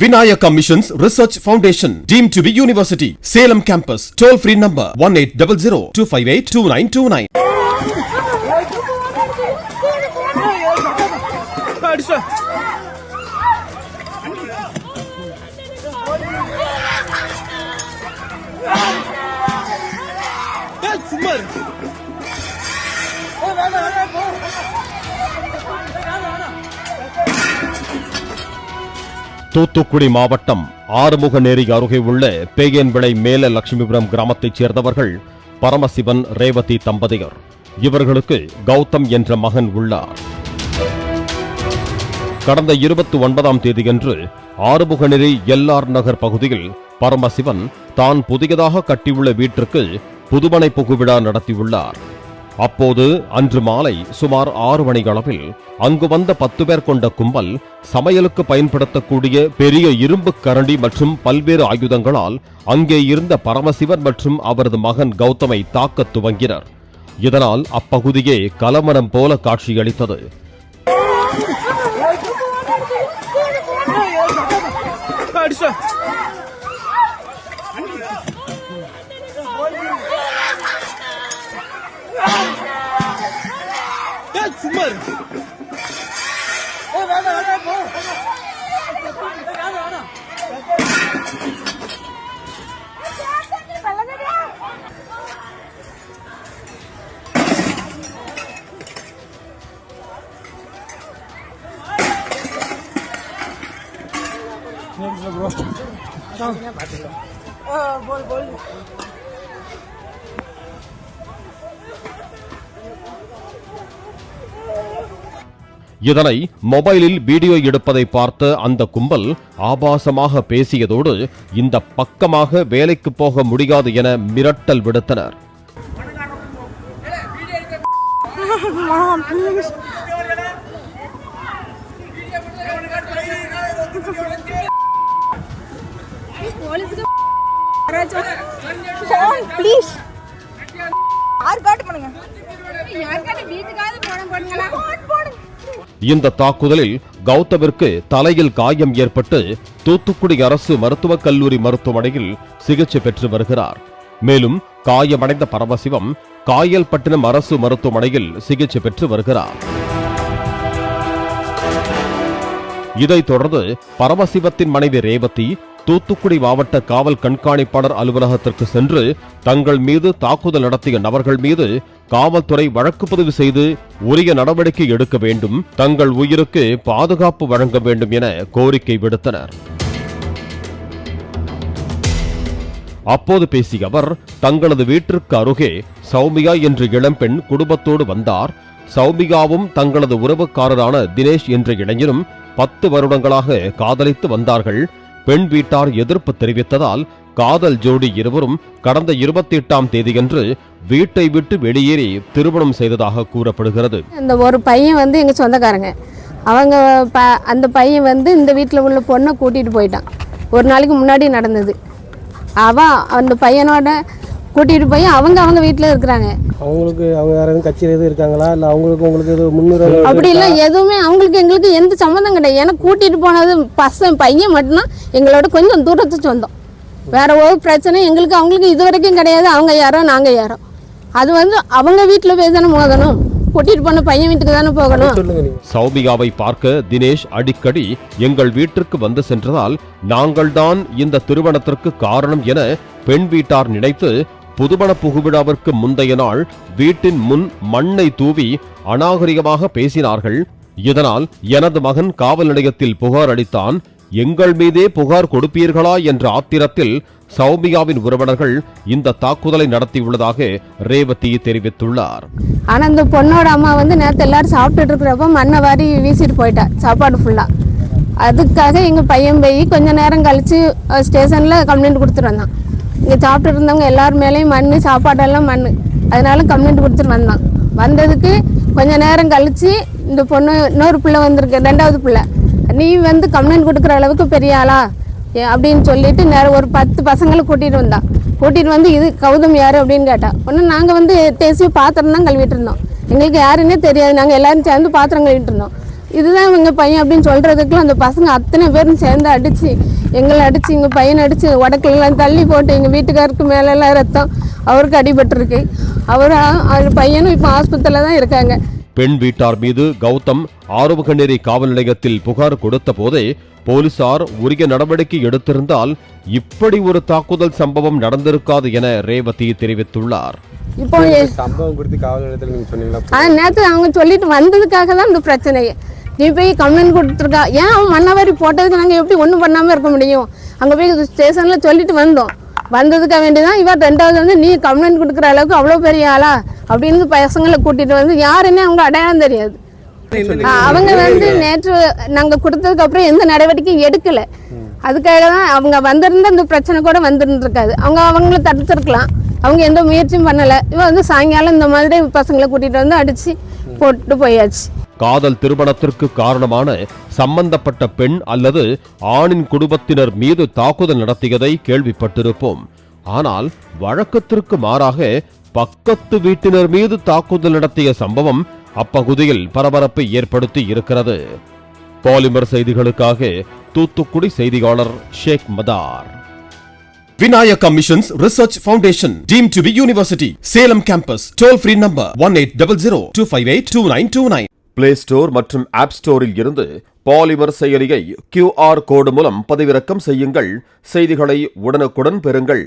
Vinayaka Missions Research Foundation, deemed to be university. Salem campus. Toll free number 1800-258-2929. Thoothukudi மாவட்டம் ஆறுமுகநேரி அருகே உள்ள பேயன்விளை மேல லட்சுமிபுரம் கிராமத்தைச் சேர்ந்தவர்கள் பரமசிவன் ரேவதி தம்பதியர். இவர்களுக்கு கௌதம் என்ற மகன் உள்ளார். கடந்த 29ஆம் தேதியன்று ஆறுமுகநேரி எல்ஆர் நகர் பகுதியில் பரமசிவன் தான் புதியதாக கட்டியுள்ள வீட்டிற்கு புதுமனை புகுவிழா நடத்தியுள்ளார். அப்போது அன்று மாலை சுமார் 6 மணி அளவில் அங்கு வந்த 10 பேர் கொண்ட கும்பல் சமையலுக்கு பயன்படுத்தக்கூடிய பெரிய இரும்பு கரண்டி மற்றும் பல்வேறு ஆயுதங்களால் அங்கே இருந்த பரமசிவன் மற்றும் அவரது மகன் கௌதமை தாக்கத் துவங்கினர். இதனால் அப்பகுதியே கலவரம் போல காட்சியளித்தது. இதனை மொபைலில் வீடியோ எடுப்பதை பார்த்த அந்த கும்பல் ஆபாசமாக பேசியதோடு இந்த பக்கமாக வேலைக்கு போக முடியாது என மிரட்டல் விடுத்தனர். இந்த தாக்குதலில் கௌதமிற்கு தலையில் காயம் ஏற்பட்டு தூத்துக்குடி அரசு மருத்துவக் கல்லூரி மருத்துவமனையில் சிகிச்சை பெற்று வருகிறார். மேலும் காயமடைந்த பரமசிவம் காயல்பட்டினம் அரசு மருத்துவமனையில் சிகிச்சை பெற்று வருகிறார். இதைத் தொடர்ந்து பரமசிவத்தின் மனைவி ரேவதி தூத்துக்குடி மாவட்ட காவல் கண்காணிப்பாளர் அலுவலகத்திற்கு சென்று தங்கள் மீது தாக்குதல் நடத்திய நபர்கள் மீது காவல்துறை வழக்கு பதிவு செய்து உரிய நடவடிக்கை எடுக்க வேண்டும், தங்கள் உயிருக்கு பாதுகாப்பு வழங்க வேண்டும் என கோரிக்கை விடுத்தனர். அப்போது பேசிய அவர், தங்களது வீட்டிற்கு அருகே சௌமியா என்ற இளம்பெண் குடும்பத்தோடு வந்தார். சௌமியாவும் தங்களது உறவுக்காரரான தினேஷ் என்ற இளைஞரும் 10 வருடங்களாக காதலித்து வந்தார்கள். பெண் வீட்டார் எதிர்ப்பு தெரிவித்ததால் காதல் ஜோடி இருவரும் கடந்த 28ஆம் தேதியன்று வீட்டை விட்டு வெளியேறி திருமணம் செய்ததாக கூறப்படுகிறது. இந்த ஒரு பையன் எங்க சொந்தக்காரங்க, அவங்க அந்த பையன் இந்த வீட்டில் உள்ள பொண்ணை கூட்டிட்டு போயிட்டான். ஒரு நாளைக்கு முன்னாடி நடந்தது. அந்த பையனோட கூட்டிட்டு போய் அவங்க வீட்டில் இருக்கிறாங்க. அவங்களுக்கு அவங்க யாராவது கட்சியில் எதுவும் இருக்காங்களா, இல்லை அவங்களுக்கு உங்களுக்கு எதுவும் முன்னுரிமை? அப்படி இல்லை, எதுவுமே அவங்களுக்கு எங்களுக்கு எந்த சம்மந்தம் கிடையாது. ஏன்னா கூட்டிட்டு போனது பையன் மட்டும்தான் எங்களோட கொஞ்சம் தூரத்து சொந்தம். வேற ஒரு பிரச்சனை எங்களுக்கு அவங்களுக்கு இது வரைக்கும் கிடையாது. அவங்க யாரோ நாங்கள் யாரோ, அது அவங்க வீட்டில் போய் தானே மோதணும். கூட்டிட்டு போன பையன் வீட்டுக்கு தானே போகணும். சௌமியாவை பார்க்க தினேஷ் அடிக்கடி எங்கள் வீட்டிற்கு வந்து சென்றதால் நாங்கள் தான் இந்த திருமணத்திற்கு காரணம் என பெண் வீட்டார் நினைத்து புதுமண புகுவிழாவிற்கு முந்தைய நாள் வீட்டின் முன் மண்ணை தூவி அநாகரிகமாக பேசினார்கள். இதனால் எனது மகன் காவல் நிலையத்தில் புகார் அளித்தான். எங்கள் மீதே புகார் கொடுப்பீர்களா என்ற ஆத்திரத்தில் சௌமியாவின் உறவினர்கள் இந்த தாக்குதலை நடத்தியுள்ளதாக ரேவதி தெரிவித்துள்ளார். ஆனா இந்த பொண்ணோட அம்மா நேற்று எல்லாரும் சாப்பிட்டுட்டு இருக்கிறப்ப மண்ணை வாரி வீசிட்டு போயிட்டா சாப்பாடு ஃபுல்லா. அதுக்காக எங்க பையன் போய் கொஞ்ச நேரம் கழிச்சு ஸ்டேஷன்ல கம்ப்ளைண்ட் கொடுத்துட்டு வந்தான். இங்கே சாப்பிட்டு இருந்தவங்க எல்லாரும் மேலேயும் மண், சாப்பாடெல்லாம் மண், அதனால கம்ப்ளைண்ட் கொடுத்துட்டு வந்தான். வந்ததுக்கு கொஞ்ச நேரம் கழிச்சு இந்த பொண்ணு இன்னொரு பிள்ளை வந்திருக்கு, 2வது பிள்ளை, நீ கம்ப்ளைண்ட் கொடுக்குற அளவுக்கு பெரிய ஆளா அப்படின்னு சொல்லிட்டு ஒரு 10 பசங்களை கூட்டிட்டு வந்து இது கௌதம் யாரு அப்படின்னு கேட்டா. ஒன்று நாங்கள் தேசிய பாத்திரம் தான் கழுவிட்டு இருந்தோம். எங்களுக்கு யாருன்னே தெரியாது. நாங்கள் எல்லாரும் சேர்ந்து பாத்திரம் கழுவிட்டு இருந்தோம். இதுதான் இவங்க பையன் அப்படின்னு சொல்கிறதுக்குள்ள அந்த பசங்க அத்தனை பேரும் சேர்ந்து அடித்து எங்களை அடித்து எங்கள் பையனை அடித்து உடக்கெல்லாம் தள்ளி போட்டு எங்கள் வீட்டுக்காருக்கு மேலெல்லாம் ரத்தம், அவருக்கு அடிபட்டிருக்கு. அவர் பையனும் இப்போ ஆஸ்பத்திரியில் தான் இருக்காங்க. பெண் வீட்டார் மீது கௌதம் ஆறுமுகநேரி காவல் நிலையத்தில் புகார் கொடுத்த போதே போலீசார் உரிய நடவடிக்கை எடுத்திருந்தால் இப்படி ஒரு தாக்குதல் சம்பவம் நடந்திருக்காது என ரேவதி தெரிவித்துள்ளார். இப்போ சம்பவம் குறித்து காவல் நிலையத்தில் நீங்கள் சொன்னீங்களா? நேற்று அவங்க சொல்லிட்டு வந்ததுக்காக தான் இந்த பிரச்சனையே. நீ போய் கம்ப்ளைண்ட் கொடுத்துருக்கா, ஏன் அவன் மண்ணவாரி போட்டதுக்கு நாங்கள் எப்படி ஒன்றும் பண்ணாமல் இருக்க முடியும்? அங்கே போய் ஸ்டேஷனில் சொல்லிட்டு வந்ததுக்காக வேண்டியதான் இவர் ரெண்டாவது வந்து நீ கம்ப்ளைண்ட் கொடுக்குற அளவுக்கு அவ்வளோ பெரிய ஆளா அப்படின்னு பசங்களை கூட்டிகிட்டு வந்து யாருன்னே அவங்க அடையாளம் தெரியாது. அவங்க வந்து நேற்று நாங்கள் கொடுத்ததுக்கு அப்புறம் எந்த நடவடிக்கையும் எடுக்கலை. அதுக்காக தான் அவங்க வந்திருந்த இந்த பிரச்சனை கூட வந்துருந்துருக்காது. அவங்கள தடுத்துருக்கலாம், அவங்க எந்த முயற்சியும் பண்ணலை. இவன் வந்து சாயங்காலம் இந்த மாதிரி பசங்களை கூட்டிகிட்டு வந்து அடித்து போட்டு போயாச்சு. காதல் திருமணத்திற்கு காரணமான சம்பந்தப்பட்ட பெண் அல்லது ஆணின் குடும்பத்தினர் மீது தாக்குதல் நடத்தியதை கேள்விப்பட்டிருப்போம். ஆனால் வழக்கத்திற்கு மாறாக பக்கத்து வீட்டினர் மீது தாக்குதல் நடத்திய சம்பவம் அப்பகுதியில் பரபரப்பை ஏற்படுத்தி இருக்கிறது. பாலிமர் செய்திகளுக்காக தூத்துக்குடி செய்தியாளர் ஷேக் மதார். Vinayaka Missions Research Foundation, deemed to be university, Salem campus, toll free number 1800-258-2929. Play store மற்றும் ஆப் ஸ்டோரில் இருந்து பாலிமர் செயலியை QR கோடு மூலம் பதிவிறக்கம் செய்யுங்கள். செய்திகளை உடனுக்குடன் பெறுங்கள்.